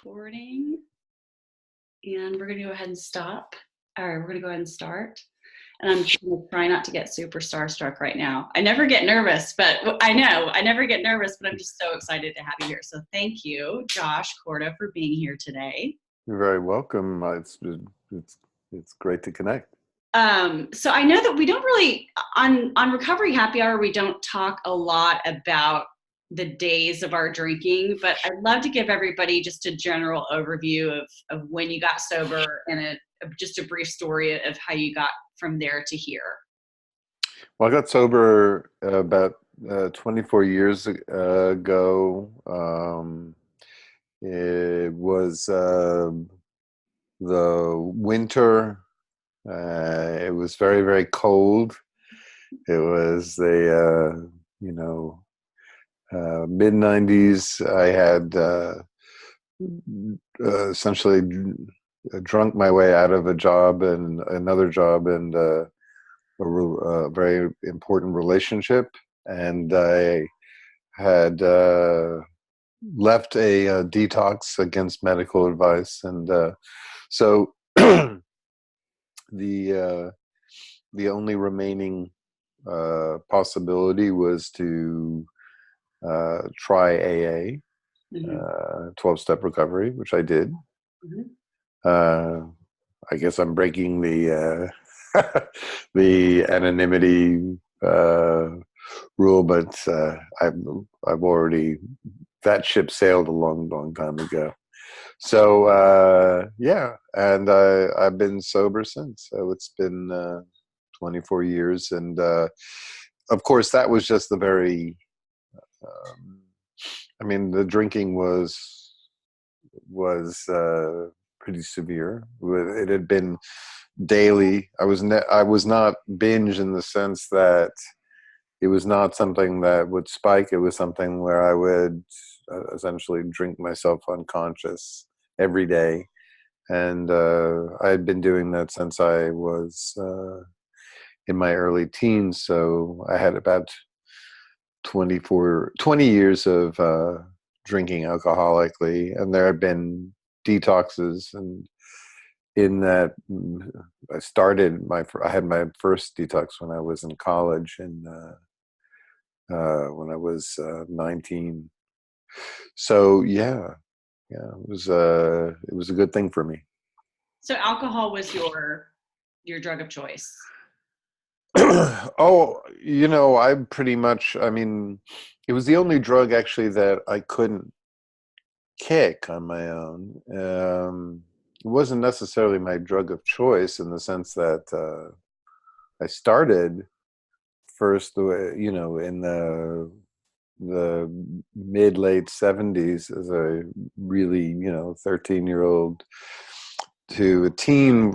Recording, and we're going to go ahead and stop. All right, we're going to go ahead and start. And I'm just going to try not to get super starstruck right now. I never get nervous, but I know I never get nervous, but I'm just so excited to have you here. So thank you, Josh Korda, for being here today. You're very welcome. It's great to connect. So I know that we don't really on Recovery Happy Hour, we don't talk a lot about the days of our drinking, but I'd love to give everybody just a general overview of when you got sober and just a brief story of how you got from there to here. Well, I got sober about 24 years ago. It was the winter. It was very, very cold. It was the, mid 90s. I had essentially drunk my way out of a job and another job and a very important relationship. And I had left a detox against medical advice. And so the only remaining possibility was to try AA, 12-step recovery, which I did. I guess I'm breaking the the anonymity rule, but I've already, that ship sailed a long, long time ago. So yeah, and I've been sober since. So it's been 24 years, and of course that was just the very. I mean, the drinking was pretty severe. It had been daily. I was not binge in the sense that it was not something that would spike. It was something where I would essentially drink myself unconscious every day, and I had been doing that since I was in my early teens. So I had about 20 years of drinking alcoholically, and there have been detoxes. And in that, I had my first detox when I was in college, and when I was 19. So yeah, it was a good thing for me. So alcohol was your drug of choice. Oh, I pretty much, I mean, it was the only drug actually that I couldn't kick on my own. It wasn't necessarily my drug of choice in the sense that I started first, in the mid late 70s as a really, 13-year-old to a teen.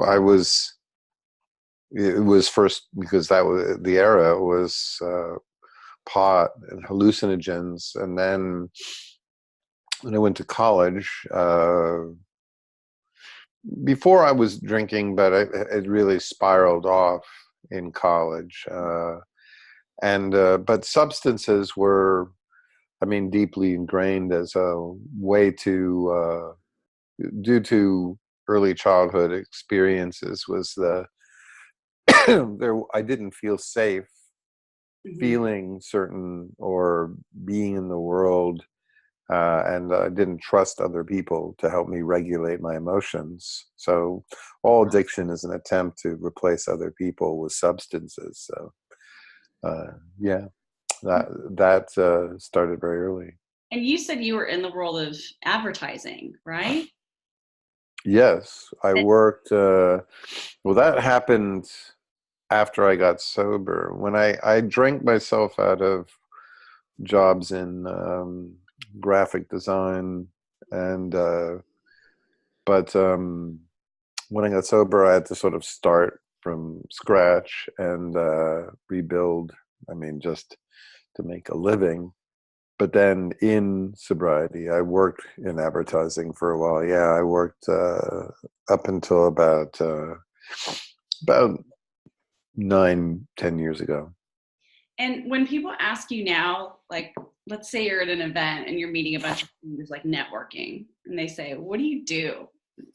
It was first because that was the era, was pot and hallucinogens. And then when I went to college, before I was drinking, but it really spiraled off in college. But substances were, I mean, deeply ingrained as a way to, due to early childhood experiences, was I didn't feel safe feeling certain or being in the world, and I didn't trust other people to help me regulate my emotions. So all addiction is an attempt to replace other people with substances. So yeah, that started very early. And you said you were in the world of advertising, right? Yes, I worked. Well, that happened after I got sober. When I drank myself out of jobs in graphic design, and but when I got sober, I had to sort of start from scratch and rebuild. I mean, just to make a living. But then in sobriety, I worked in advertising for a while. Yeah, I worked up until about 9-10 years ago. And when people ask you now, like, let's say you're at an event and you're meeting a bunch of strangers, like networking, and they say, what do you do?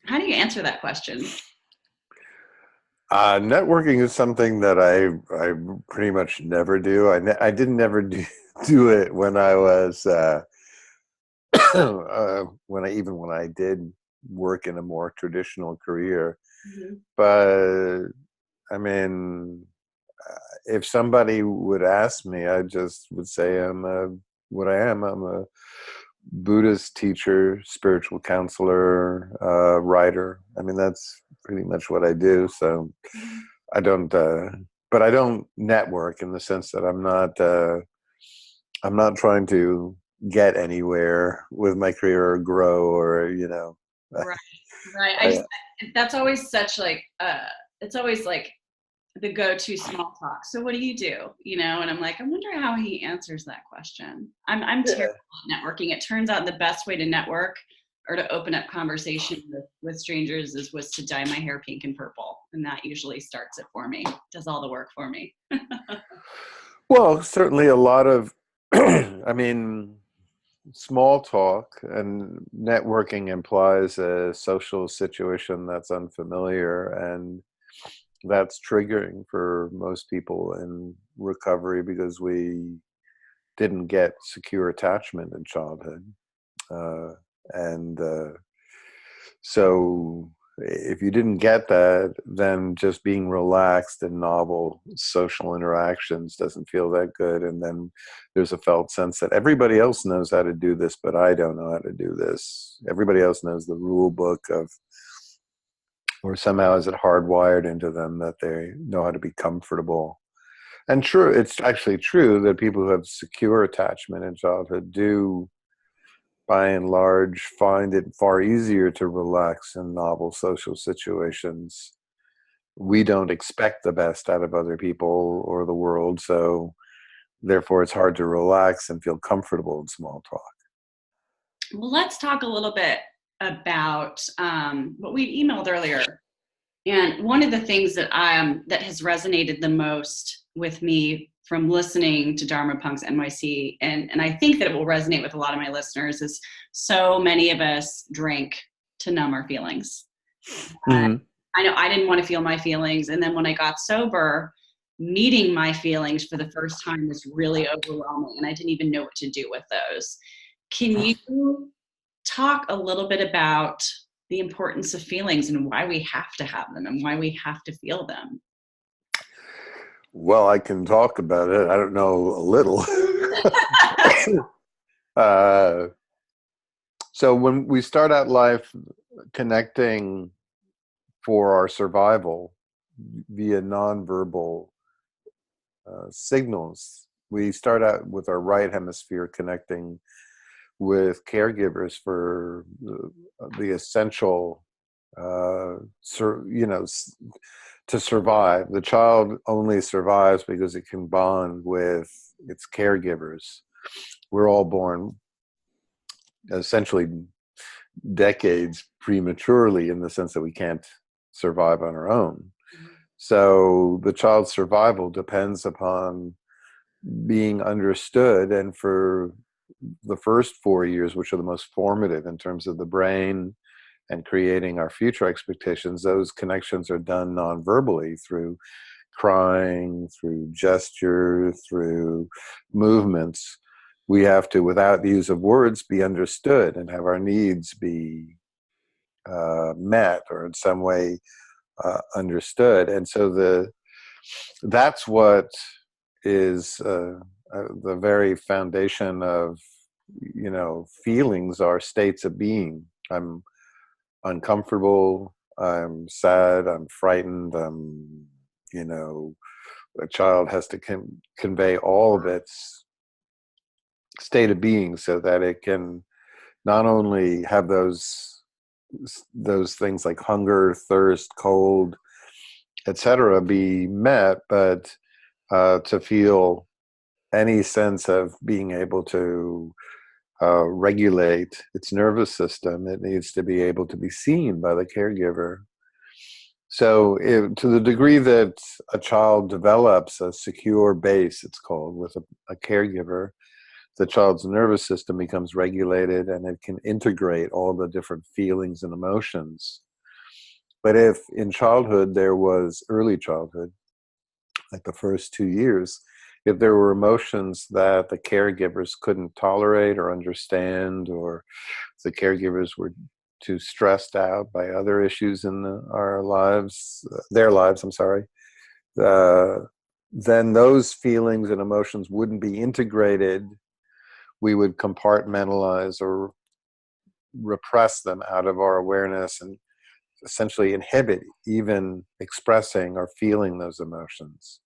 How do you answer that question? Networking is something that I pretty much never do. I didn't never do it when I was when I did work in a more traditional career. Mm-hmm. But I mean, if somebody would ask me, I just would say what I am. I'm a Buddhist teacher, spiritual counselor, writer. I mean, that's pretty much what I do. So I don't, but I don't network in the sense that I'm not trying to get anywhere with my career or grow or, Right. Right. I, That's always such like, it's always like the go-to small talk. So what do you do? And I'm like, I wonder how he answers that question. I'm terrible at networking. It turns out the best way to network or to open up conversation with strangers was to dye my hair pink and purple. And that usually starts it for me, does all the work for me. well, certainly a lot of, I mean, small talk and networking implies a social situation that's unfamiliar, and that's triggering for most people in recovery because we didn't get secure attachment in childhood. Uh, and so if you didn't get that, then just being relaxed in novel social interactions doesn't feel that good. And then there's a felt sense that everybody else knows how to do this, but I don't know how to do this. Everybody else knows the rule book of, or somehow is it hardwired into them that they know how to be comfortable. And true, it's actually true that people who have secure attachment in childhood do, by and large, find it far easier to relax in novel social situations. We don't expect the best out of other people or the world, so therefore it's hard to relax and feel comfortable in small talk. Well, let's talk a little bit about what we emailed earlier. And one of the things that has resonated the most with me from listening to Dharmapunx NYC, and I think that it will resonate with a lot of my listeners, is so many of us drink to numb our feelings. Mm-hmm. I know I didn't want to feel my feelings, and then when I got sober, meeting my feelings for the first time was really overwhelming, and I didn't even know what to do with those. Can you talk a little bit about the importance of feelings and why we have to have them and why we have to feel them? Well, I can talk about it. I don't know a little. uh, so when we start out life connecting for our survival via nonverbal signals, we start out with our right hemisphere connecting with caregivers for the essential, to survive. The child only survives because it can bond with its caregivers. We're all born essentially decades prematurely in the sense that we can't survive on our own. So the child's survival depends upon being understood. And for the first 4 years, which are the most formative in terms of the brain and creating our future expectations, those connections are done non-verbally through crying, through gesture, through movements. We have to, without the use of words, be understood and have our needs be met or in some way understood. And so that's what is the very foundation of, feelings are states of being. I'm uncomfortable, I'm sad, I'm frightened, a child has to convey all of its state of being so that it can not only have those things like hunger, thirst, cold, etc., be met, but to feel any sense of being able to regulate its nervous system, it needs to be able to be seen by the caregiver. So to the degree that a child develops a secure base, it's called, with a caregiver, the child's nervous system becomes regulated and it can integrate all the different feelings and emotions. But if in childhood there was early childhood, like the first 2 years, if there were emotions that the caregivers couldn't tolerate or understand, or the caregivers were too stressed out by other issues in our lives, their lives, I'm sorry, uh, then those feelings and emotions wouldn't be integrated. We would compartmentalize or repress them out of our awareness and essentially inhibit even expressing or feeling those emotions.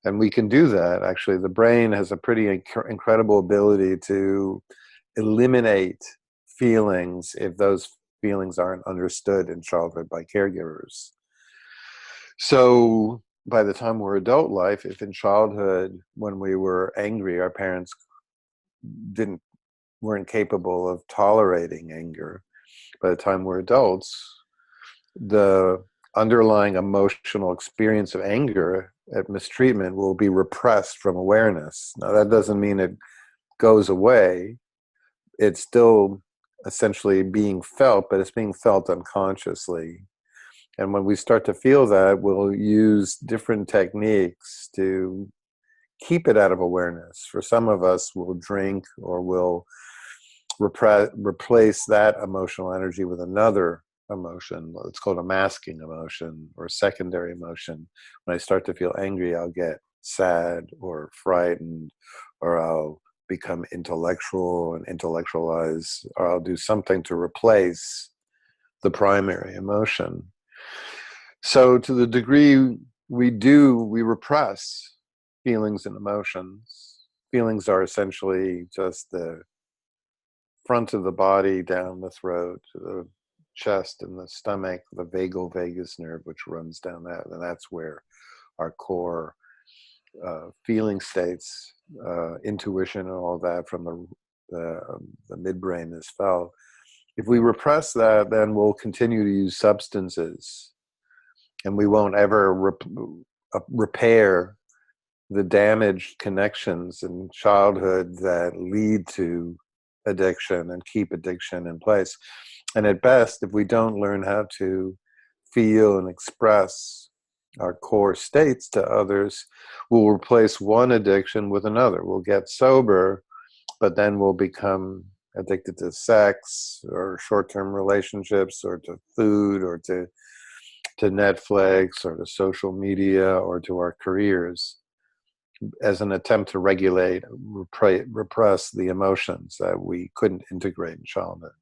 And we can do that. Actually, the brain has a pretty incredible ability to eliminate feelings if those feelings aren't understood in childhood by caregivers. So by the time we're adult life, if in childhood when we were angry, our parents didn't weren't capable of tolerating anger, by the time we're adults, the underlying emotional experience of anger at mistreatment will be repressed from awareness. Now, that doesn't mean it goes away. It's still essentially being felt, but it's being felt unconsciously. And when we start to feel that, we'll use different techniques to keep it out of awareness. For some of us, we'll drink or we'll replace that emotional energy with another emotion. It's called a masking emotion or secondary emotion. When I start to feel angry, I'll get sad or frightened, or I'll become intellectual and intellectualize, or I'll do something to replace the primary emotion. So to the degree we repress feelings and emotions. Feelings are essentially just the front of the body, down the throat, the chest and the stomach, the vagal vagus nerve, which runs down that, and that's where our core feeling states, intuition, and all that from the midbrain is felt. If we repress that, then we'll continue to use substances, and we won't ever repair the damaged connections in childhood that lead to addiction and keep addiction in place. And at best, if we don't learn how to feel and express our core states to others, we'll replace one addiction with another. We'll get sober, but then we'll become addicted to sex or short-term relationships or to food or to Netflix or to social media or to our careers, as an attempt to regulate, repress the emotions that we couldn't integrate in childhood.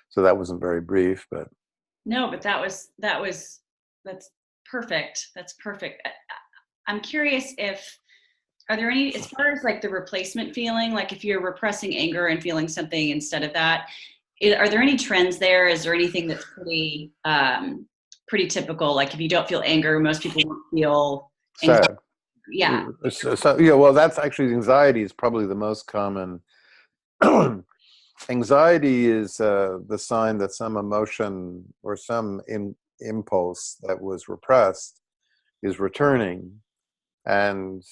So that wasn't very brief, but no, but that's perfect. That's perfect. I'm curious if, are there any, as far as like the replacement feeling, like if you're repressing anger and feeling something instead of that, are there any trends there? Is there anything that's pretty typical? Like if you don't feel anger, most people won't feel anxiety. sad. Yeah. So, yeah, well, that's actually, anxiety is probably the most common. Anxiety is the sign that some emotion or some impulse that was repressed is returning. And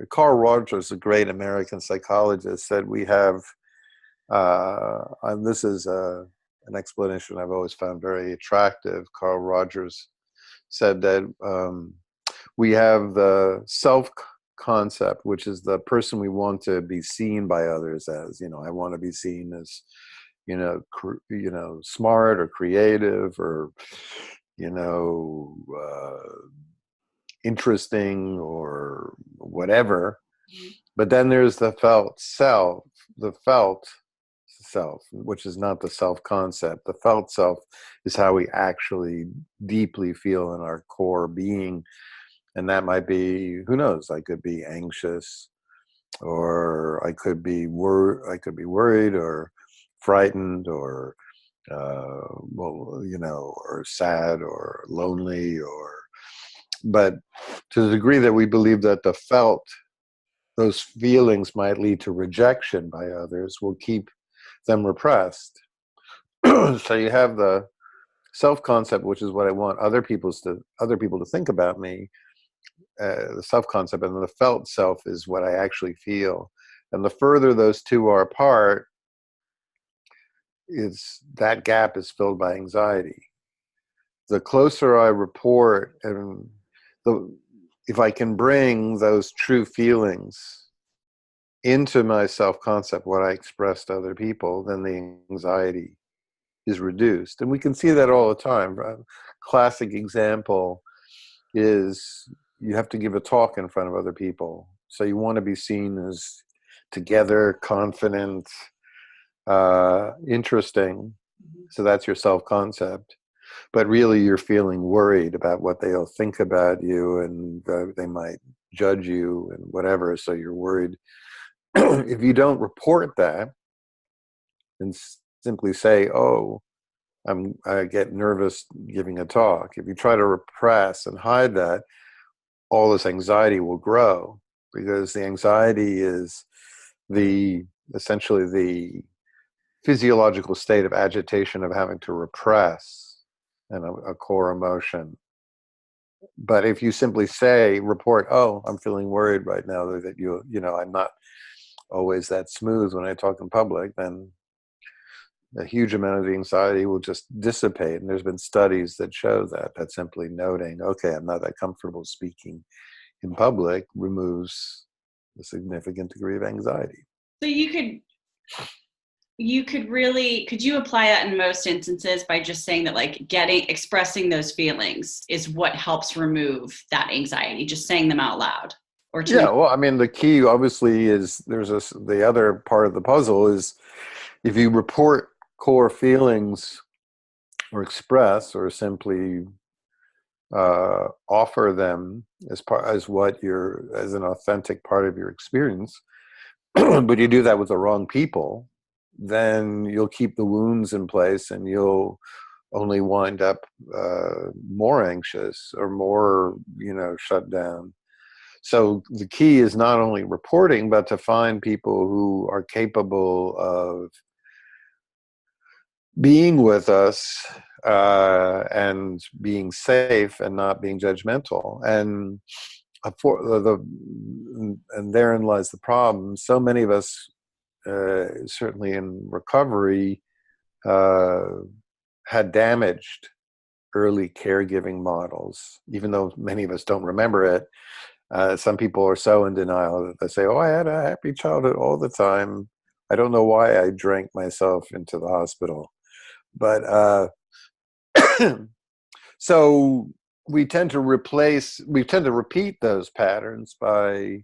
Carl Rogers, a great American psychologist, said we have, and this is an explanation I've always found very attractive. Carl Rogers said that we have the self-concept, which is the person we want to be seen by others as. I want to be seen as, smart or creative or, interesting or whatever. But then there's the felt self, which is not the self-concept. The felt self is how we actually deeply feel in our core being. And that might be, who knows, I could be anxious, or I could be worried or frightened, or or sad or lonely, but to the degree that we believe that those feelings might lead to rejection by others, we'll keep them repressed. So you have the self-concept, which is what I want other people to think about me, the self-concept, and the felt self is what I actually feel. And the further those two are apart, that gap is filled by anxiety. The closer I report, and if I can bring those true feelings into my self-concept, what I express to other people, then the anxiety is reduced. And we can see that all the time. A classic example is you have to give a talk in front of other people. So you want to be seen as together, confident, interesting. So that's your self-concept. But really you're feeling worried about what they'll think about you, and they might judge you and whatever. So you're worried. If you don't report that and simply say, oh, I get nervous giving a talk. If you try to repress and hide that, all this anxiety will grow, because the anxiety is essentially the physiological state of agitation of having to repress a core emotion. But if you simply report, oh, I'm feeling worried right now that I'm not always that smooth when I talk in public, then a huge amount of the anxiety will just dissipate. And there's been studies that show that simply noting, okay, I'm not that comfortable speaking in public, removes a significant degree of anxiety. So could you apply that in most instances by just saying that, like, expressing those feelings is what helps remove that anxiety, just saying them out loud? Well, I mean, the key obviously is the other part of the puzzle is, if you report core feelings or express or simply offer them as an authentic part of your experience, but you do that with the wrong people, then you'll keep the wounds in place, and you'll only wind up more anxious or more, shut down. So the key is not only reporting, but to find people who are capable of being with us and being safe and not being judgmental. And and therein lies the problem. So many of us, certainly in recovery, had damaged early caregiving models, even though many of us don't remember it. Some people are so in denial that they say, oh, I had a happy childhood all the time. I don't know why I drank myself into the hospital. But so we tend to repeat those patterns by,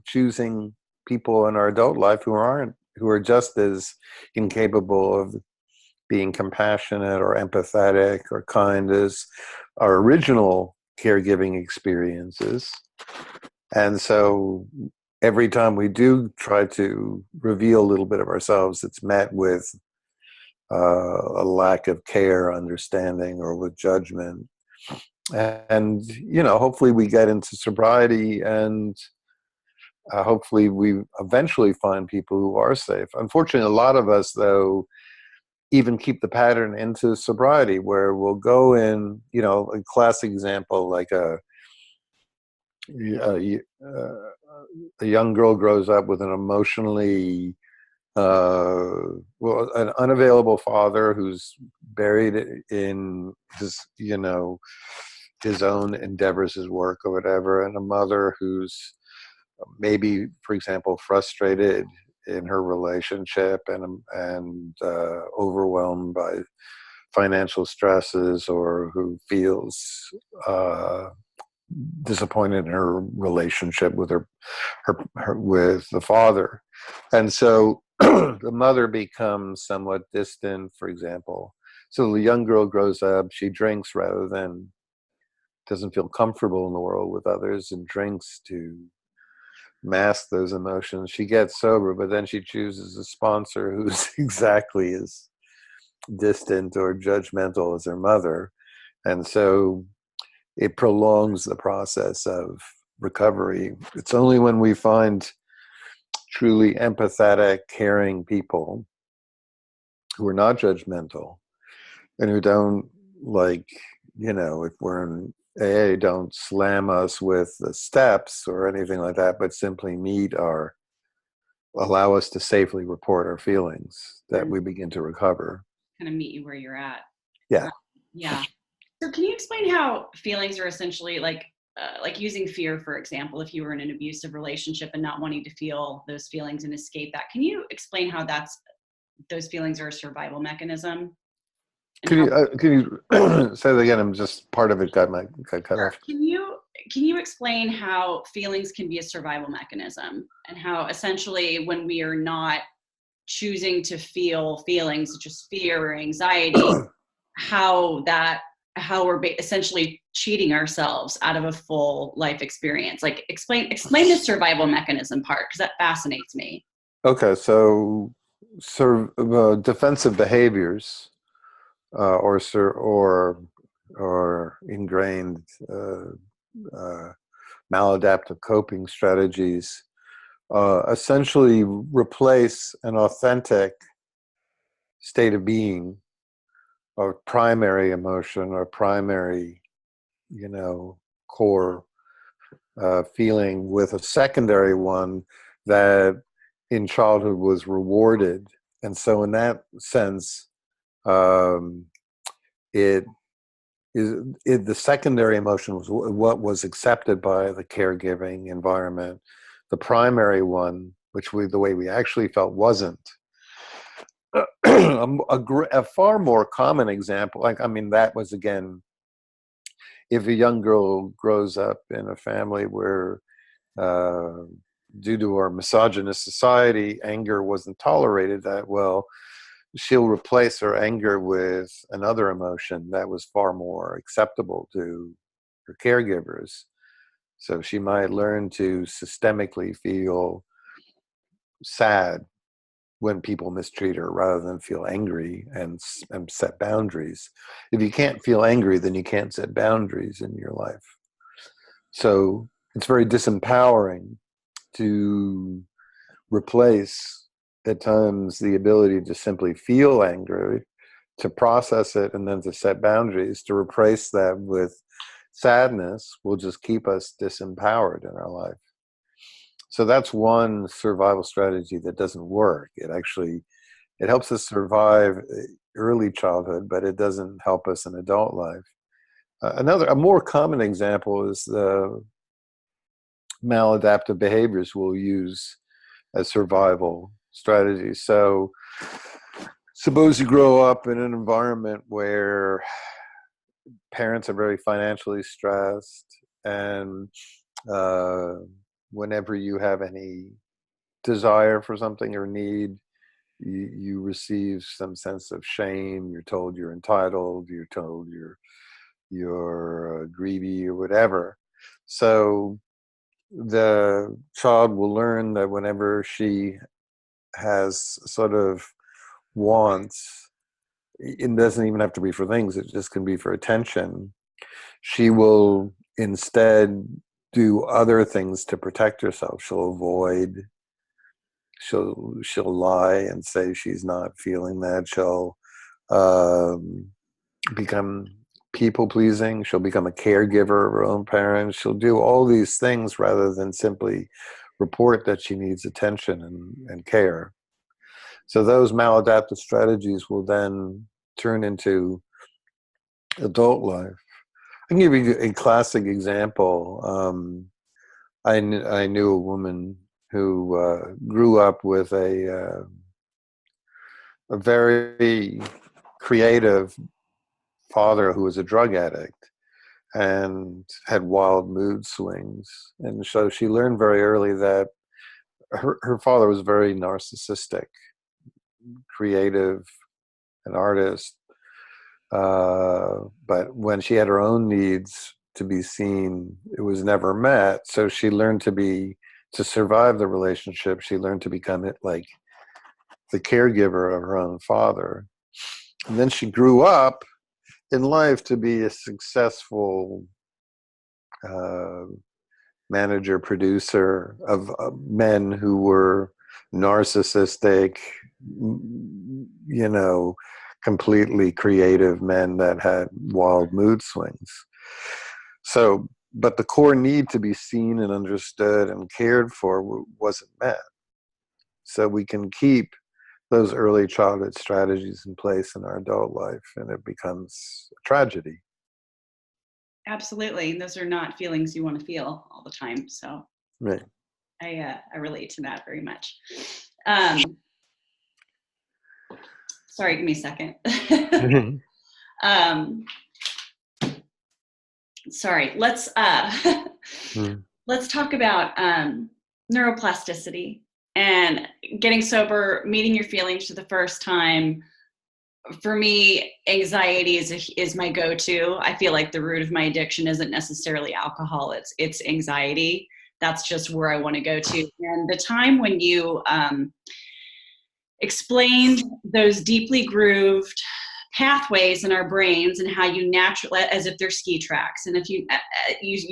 choosing people in our adult life who are just as incapable of being compassionate or empathetic or kind as our original caregiving experiences. And so every time we do try to reveal a little bit of ourselves, it's met with a lack of care, understanding, or with judgment. And, hopefully we get into sobriety, and hopefully we eventually find people who are safe. Unfortunately, a lot of us, though, even keep the pattern into sobriety, where we'll go in, a classic example, like a young girl grows up with an emotionally, an unavailable father who's buried in his, his own endeavors, his work or whatever, and a mother who's maybe, for example, frustrated in her relationship and overwhelmed by financial stresses, or who feels disappointed in her relationship with her with the father. And so the mother becomes somewhat distant, for example. So the young girl grows up, she drinks rather than, doesn't feel comfortable in the world with others, and drinks to mask those emotions. She gets sober, but then she chooses a sponsor who's exactly as distant or judgmental as her mother. And so it prolongs the process of recovery. It's only when we find truly empathetic, caring people who are not judgmental and who don't, like, if we're in don't slam us with the steps or anything like that, but simply allow us to safely report our feelings, that And we begin to recover. kind of meet you where you're at. Yeah. Yeah. So can you explain how feelings are essentially like using fear, for example, if you were in an abusive relationship and not wanting to feel those feelings and escape that? Can you explain how those feelings are a survival mechanism? And how Can you say that again? I'm just part of it got cut Sure. off. Can you explain how feelings can be a survival mechanism and how essentially when we are not choosing to feel feelings such as fear or anxiety, how we're essentially cheating ourselves out of a full life experience? Like explain the survival mechanism part, because that fascinates me. Okay, so defensive behaviors, or ingrained uh, maladaptive coping strategies essentially replace an authentic state of being, or primary emotion, or primary, core feeling, with a secondary one that in childhood was rewarded. And so in that sense, um, it the secondary emotion was what was accepted by the caregiving environment. The primary one, the way we actually felt, wasn't. A far more common example, that was, again, if a young girl grows up in a family where, uh, due to our misogynist society, anger wasn't tolerated that well, she'll replace her anger with another emotion that was far more acceptable to her caregivers. So she might learn to systemically feel sad when people mistreat her, rather than feel angry and set boundaries. If you can't feel angry, then you can't set boundaries in your life. So it's very disempowering to replace, at times, the ability to simply feel angry, to process it, and then to set boundaries. To replace that with sadness will just keep us disempowered in our life. So that's one survival strategy that doesn't work. It helps us survive early childhood, but it doesn't help us in adult life. A more common example is the maladaptive behaviors we'll use as survival strategies. So suppose you grow up in an environment where parents are very financially stressed, and uh, whenever you have any desire for something or need, you receive some sense of shame. You're told you're entitled. You're told you're greedy or whatever. So the child will learn that whenever she has sort of wants, it doesn't even have to be for things, it just can be for attention, she will instead do other things to protect herself. She'll lie and say she's not feeling that. She'll um, become people pleasing. She'll become a caregiver of her own parents. She'll do all these things rather than simply report that she needs attention and care. So those maladaptive strategies will then turn into adult life. I can give you a classic example. I knew a woman who grew up with a very creative father who was a drug addict and had wild mood swings. And so she learned very early that her father was very narcissistic, creative, an artist. But when she had her own needs to be seen, it was never met. So she learned to survive the relationship, she learned to become like the caregiver of her own father. And then she grew up in life to be a successful uh, manager, producer of men who were narcissistic, you know, completely creative men that had wild mood swings. So, but the core need to be seen and understood and cared for wasn't met. So we can keep those early childhood strategies in place in our adult life, and it becomes a tragedy. Absolutely. Those are not feelings you want to feel all the time. So Right. I relate to that very much. Um, sorry, give me a second. um, sorry. Let's talk about neuroplasticity and getting sober, meeting your feelings for the first time. For me, anxiety is my go-to. I feel like the root of my addiction isn't necessarily alcohol; it's anxiety. That's just where I want to go to. And the time when you explained those deeply grooved pathways in our brains and how you naturally, as if they're ski tracks, and if you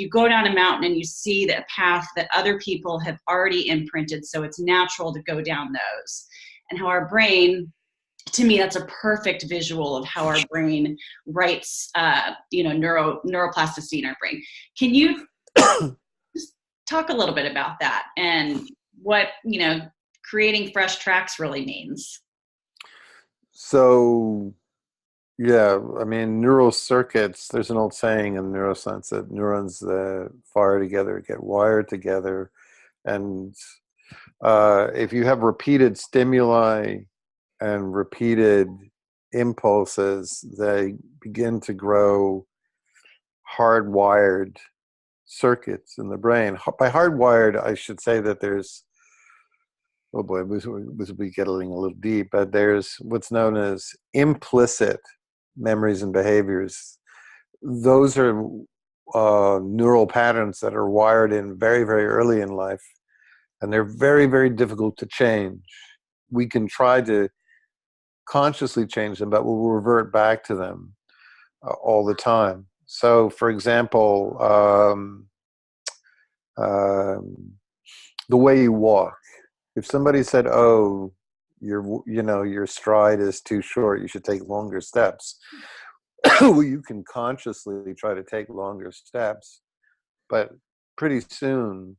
go down a mountain and you see the path that other people have already imprinted, so it's natural to go down those, and how our brain, to me, that's a perfect visual of how our brain writes, neuroplasticity in our brain. Can you just talk a little bit about that and what, creating fresh tracks really means? So, yeah, I mean, neural circuits, there's an old saying in neuroscience that neurons that fire together get wired together. And if you have repeated stimuli and repeated impulses, they begin to grow hardwired circuits in the brain. By hardwired, I should say that there's, oh boy, we getting a little deep, but there's what's known as implicit memories and behaviors. Those are neural patterns that are wired in very, very early in life, and they're very, very difficult to change. We can try to consciously change them, but we'll revert back to them all the time. So, for example, the way you walk. If somebody said, "Oh, your stride is too short. You should take longer steps." Well, you can consciously try to take longer steps, but pretty soon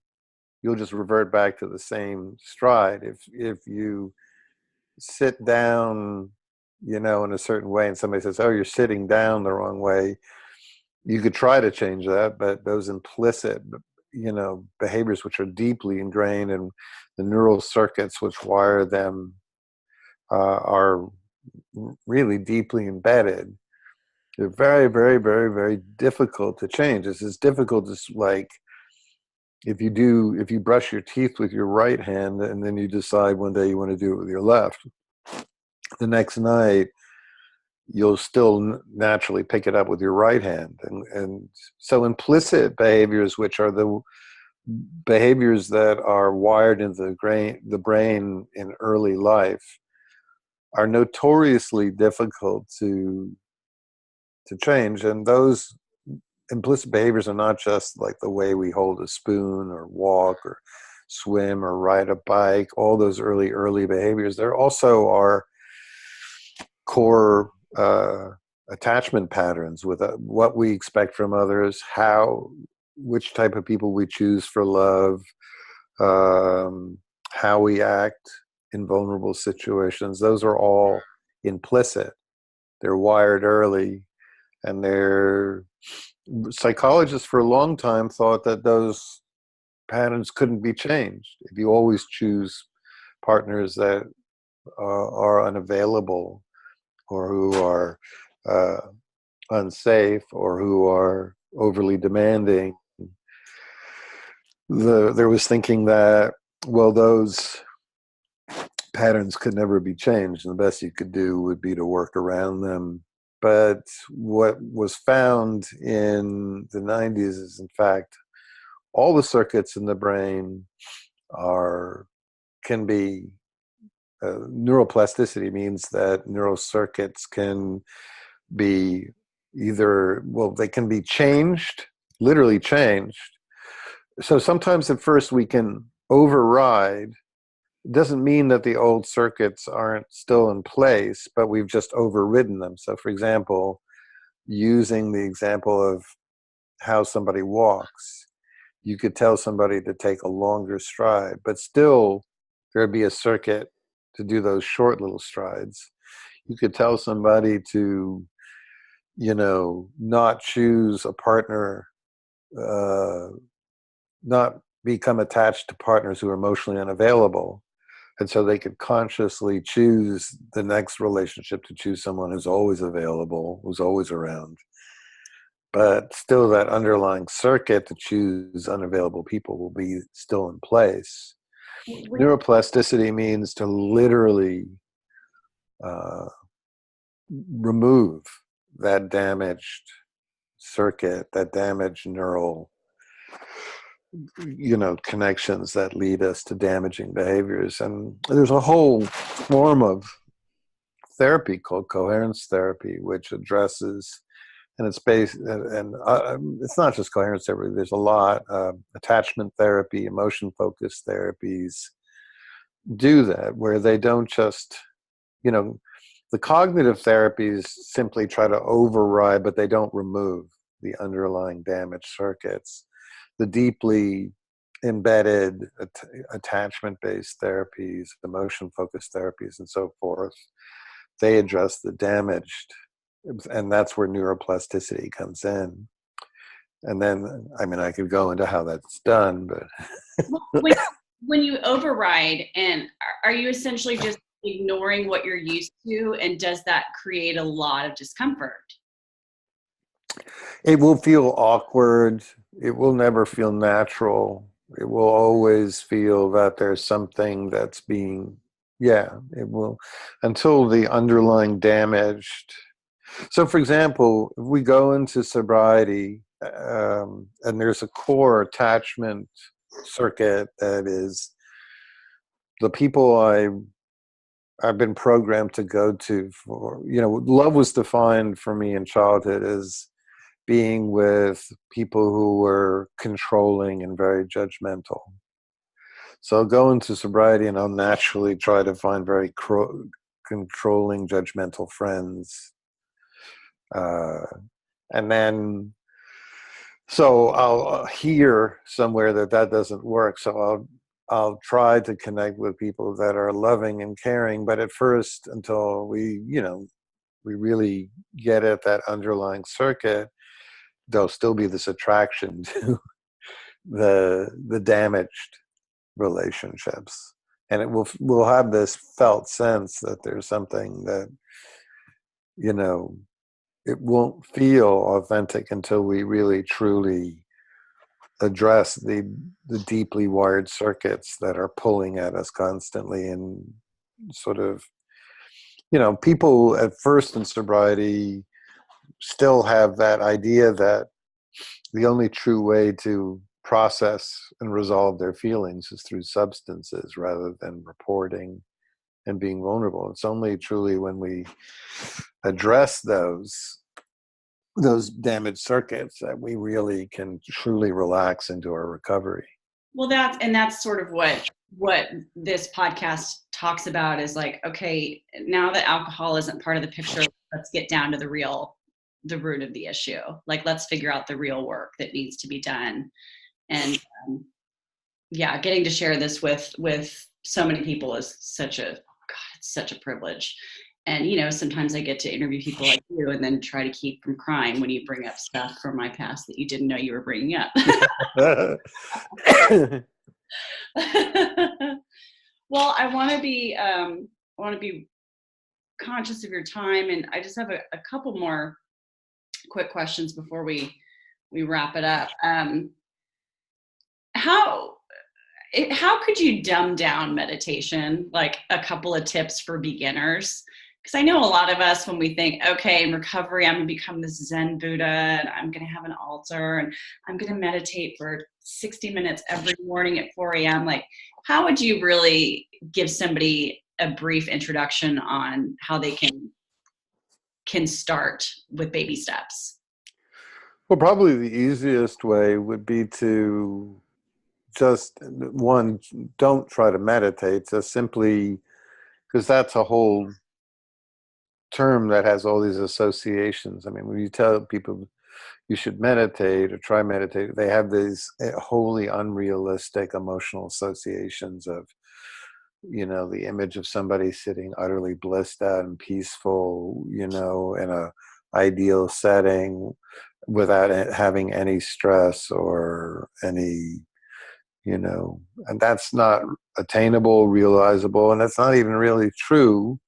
you'll just revert back to the same stride. If you sit down, in a certain way, and somebody says, "Oh, you're sitting down the wrong way," you could try to change that, but those implicit, behaviors which are deeply ingrained in the neural circuits which wire them are really deeply embedded. They're very, very, very, very difficult to change. It's as difficult as like if you brush your teeth with your right hand and then you decide one day you want to do it with your left, the next night you'll still naturally pick it up with your right hand. And so implicit behaviors, which are the behaviors that are wired into the brain in early life, are notoriously difficult to change. And those implicit behaviors are not just like the way we hold a spoon or walk or swim or ride a bike, all those early behaviors. There also are core attachment patterns with what we expect from others, which type of people we choose for love, how we act in vulnerable situations. Those are all implicit. They're wired early, and psychologists for a long time thought that those patterns couldn't be changed. If you always choose partners that are unavailable, or who are unsafe, or who are overly demanding, there was thinking that, well, those patterns could never be changed, and the best you could do would be to work around them. But what was found in the 90s is, in fact, all the circuits in the brain can be neuroplasticity means that neural circuits can be they can be changed, literally changed. So sometimes at first we can override. It doesn't mean that the old circuits aren't still in place, but we've just overridden them. So for example, using the example of how somebody walks. You could tell somebody to take a longer stride, but still there'd be a circuit to do those short little strides. You could tell somebody to, not choose a partner, not become attached to partners who are emotionally unavailable. And so they could consciously choose the next relationship to choose someone who's always available, who's always around. But still that underlying circuit to choose unavailable people will be still in place. Neuroplasticity means to literally uh, remove that damaged circuit, that damaged neural, connections that lead us to damaging behaviors. And there's a whole form of therapy called coherence therapy, which addresses, and it's based, and it's not just coherence therapy. There's a lot. Attachment therapy, emotion-focused therapies do that, where they don't just, the cognitive therapies simply try to override, but they don't remove the underlying damaged circuits. The deeply embedded attachment-based therapies, emotion-focused therapies, and so forth, they address the damaged, and that's where neuroplasticity comes in. And then, I could go into how that's done, but when you override, and are you essentially just ignoring what you're used to, and does that create a lot of discomfort? It will feel awkward. It will never feel natural. It will always feel that there's something that's being, it will, until the underlying damaged. So for example, if we go into sobriety, and there's a core attachment circuit that is the people I've been programmed to go to for, love was defined for me in childhood as being with people who were controlling and very judgmental. So I'll go into sobriety and I'll naturally try to find very controlling, judgmental friends. And then, so I'll hear somewhere that doesn't work. So I'll try to connect with people that are loving and caring, but at first, until we really get at that underlying circuit, there'll still be this attraction to the damaged relationships, and we'll have this felt sense that there's something that it won't feel authentic until we really truly address the deeply wired circuits that are pulling at us constantly. And sort of, people at first in sobriety still have that idea that the only true way to process and resolve their feelings is through substances rather than reporting and being vulnerable. It's only truly when we address those damaged circuits that we really can truly relax into our recovery. Well, that's sort of what this podcast talks about, is like, okay, now that alcohol isn't part of the picture, let's get down to the root of the issue. Like, let's figure out the real work that needs to be done. And getting to share this with so many people is it's such a privilege. And sometimes I get to interview people like you and then try to keep from crying when you bring up stuff from my past that you didn't know you were bringing up. Well, I want to be conscious of your time, and I just have a couple more quick questions before we wrap it up. How could you dumb down meditation? Like a couple of tips for beginners? Because I know a lot of us, when we think, okay, in recovery, I'm going to become this Zen Buddha, and I'm going to have an altar, and I'm going to meditate for 60 minutes every morning at 4 a.m. Like, how would you really give somebody a brief introduction on how they can start with baby steps? Well, probably the easiest way would be to just, one, don't try to meditate, just simply, because that's a whole term that has all these associations. When you tell people you should meditate or try meditate. They have these wholly unrealistic emotional associations of, the image of somebody sitting utterly blissed out and peaceful, in a ideal setting without having any stress or any, and that's not attainable, realizable, and that's not even really true,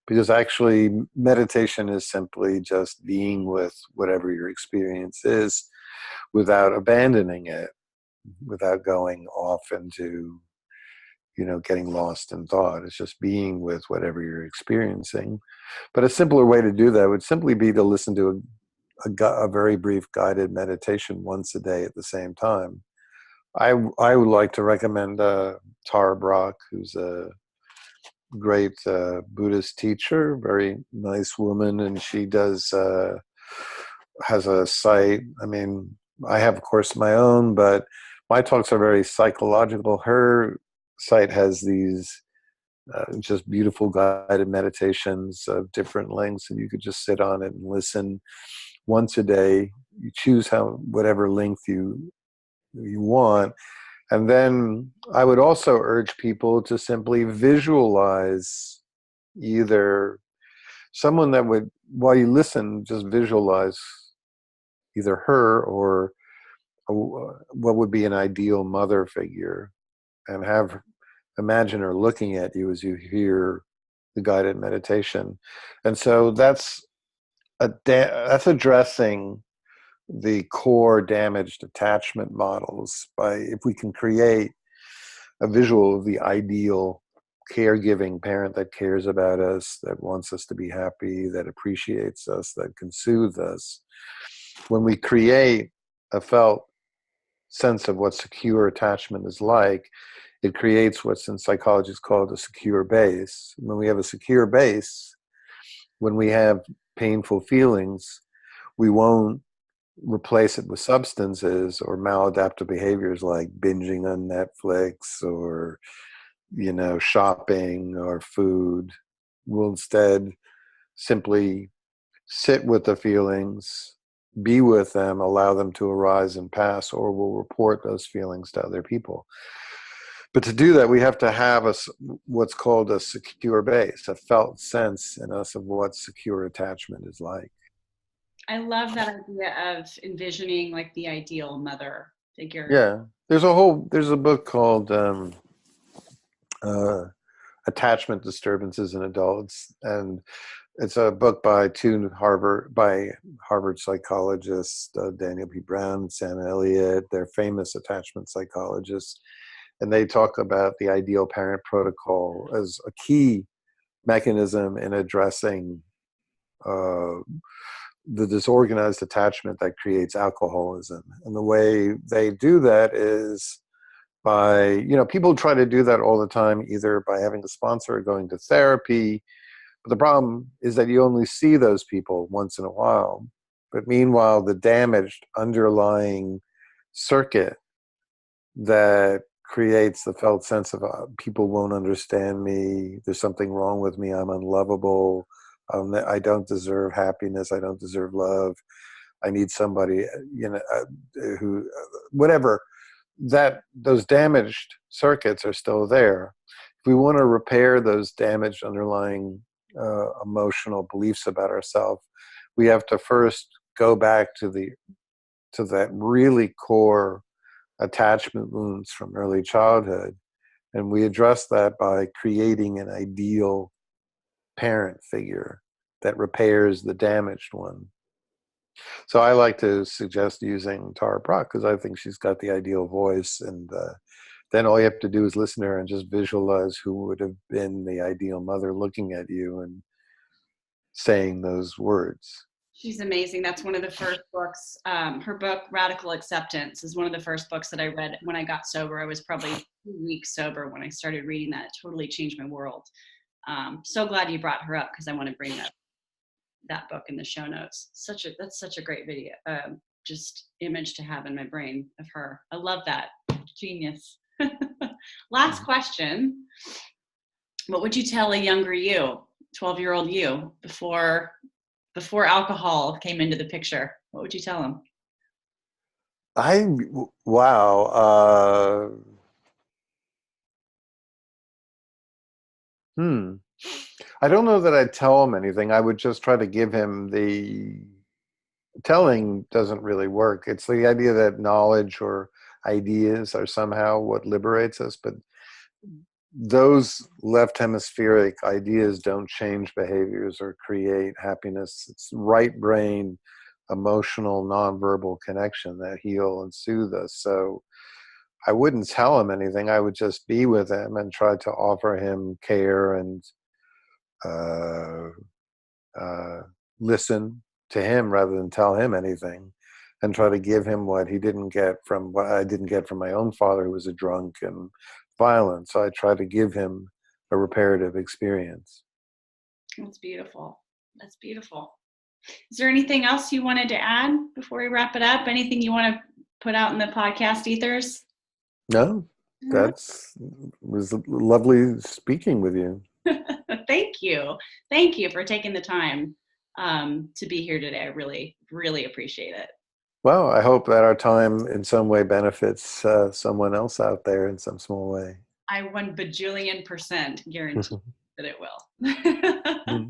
because actually meditation is simply just being with whatever your experience is without abandoning it, without going off into, getting lost in thought. It's just being with whatever you're experiencing. But a simpler way to do that would simply be to listen to a very brief guided meditation once a day at the same time. I would like to recommend Tara Brach, who's a great Buddhist teacher, very nice woman, and she has a site. I mean, I have, of course, my own, but my talks are very psychological. Her site has these just beautiful guided meditations of different lengths, and you could just sit on it and listen once a day. You choose whatever length you want. And then I would also urge people to simply visualize either someone that would, while you listen, just visualize either her or what would be an ideal mother figure, and imagine her looking at you as you hear the guided meditation. And so that's addressing the core damaged attachment models by, if we can create a visual of the ideal caregiving parent that cares about us, that wants us to be happy, that appreciates us, that can soothe us. When we create a felt sense of what secure attachment is like, it creates what's in psychology is called a secure base. When we have a secure base, when we have painful feelings, we won't replace it with substances or maladaptive behaviors like binging on Netflix or, shopping or food. We'll instead simply sit with the feelings, be with them, allow them to arise and pass, or we'll report those feelings to other people. But to do that, we have to have what's called a secure base, a felt sense in us of what secure attachment is like. I love that idea of envisioning like the ideal mother figure. Yeah, there's a book called Attachment Disturbances in Adults, and it's a book by Harvard psychologists, Daniel P. Brown, Sam Elliott. They're famous attachment psychologists, and they talk about the ideal parent protocol as a key mechanism in addressing the disorganized attachment that creates alcoholism. And the way they do that is by, people try to do that all the time, either by having a sponsor or going to therapy. But the problem is that you only see those people once in a while. But meanwhile, the damaged underlying circuit that creates the felt sense of people won't understand me, there's something wrong with me, I'm unlovable, I don't deserve happiness, I don't deserve love, I need somebody, who, whatever, that those damaged circuits are still there. If we want to repair those damaged underlying emotional beliefs about ourselves, we have to first go back to that really core attachment wounds from early childhood, and we address that by creating an ideal parent figure that repairs the damaged one. So I like to suggest using Tara Brach because I think she's got the ideal voice, and then all you have to do is listen to her and just visualize who would have been the ideal mother looking at you and saying those words. She's amazing. That's one of the first books. Her book, Radical Acceptance, is one of the first books that I read when I got sober. I was probably 2 weeks sober when I started reading that. It totally changed my world. So glad you brought her up because I want to bring that book in the show notes. That's such a great video. Just image to have in my brain of her. I love that. Genius. Last question. What would you tell a younger you, 12-year-old you, before alcohol came into the picture? What would you tell him? I wow. Hmm. I don't know that I'd tell him anything. I would just try to give him the telling doesn't really work. It's the idea that knowledge or ideas are somehow what liberates us, but those left hemispheric ideas don't change behaviors or create happiness. It's right brain, emotional, nonverbal connection that heal and soothe us. So I wouldn't tell him anything. I would just be with him and try to offer him care and uh, uh, listen to him rather than tell him anything, and try to give him what he didn't get from what I didn't get from my own father, who was a drunk and violent. So I try to give him a reparative experience. That's beautiful. That's beautiful. Is there anything else you wanted to add before we wrap it up? Anything you want to put out in the podcast ethers? No, that's was lovely speaking with you. Thank you. Thank you for taking the time to be here today. I really, really appreciate it. Well, I hope that our time in some way benefits someone else out there in some small way. I 1 bajillion% guarantee that it will.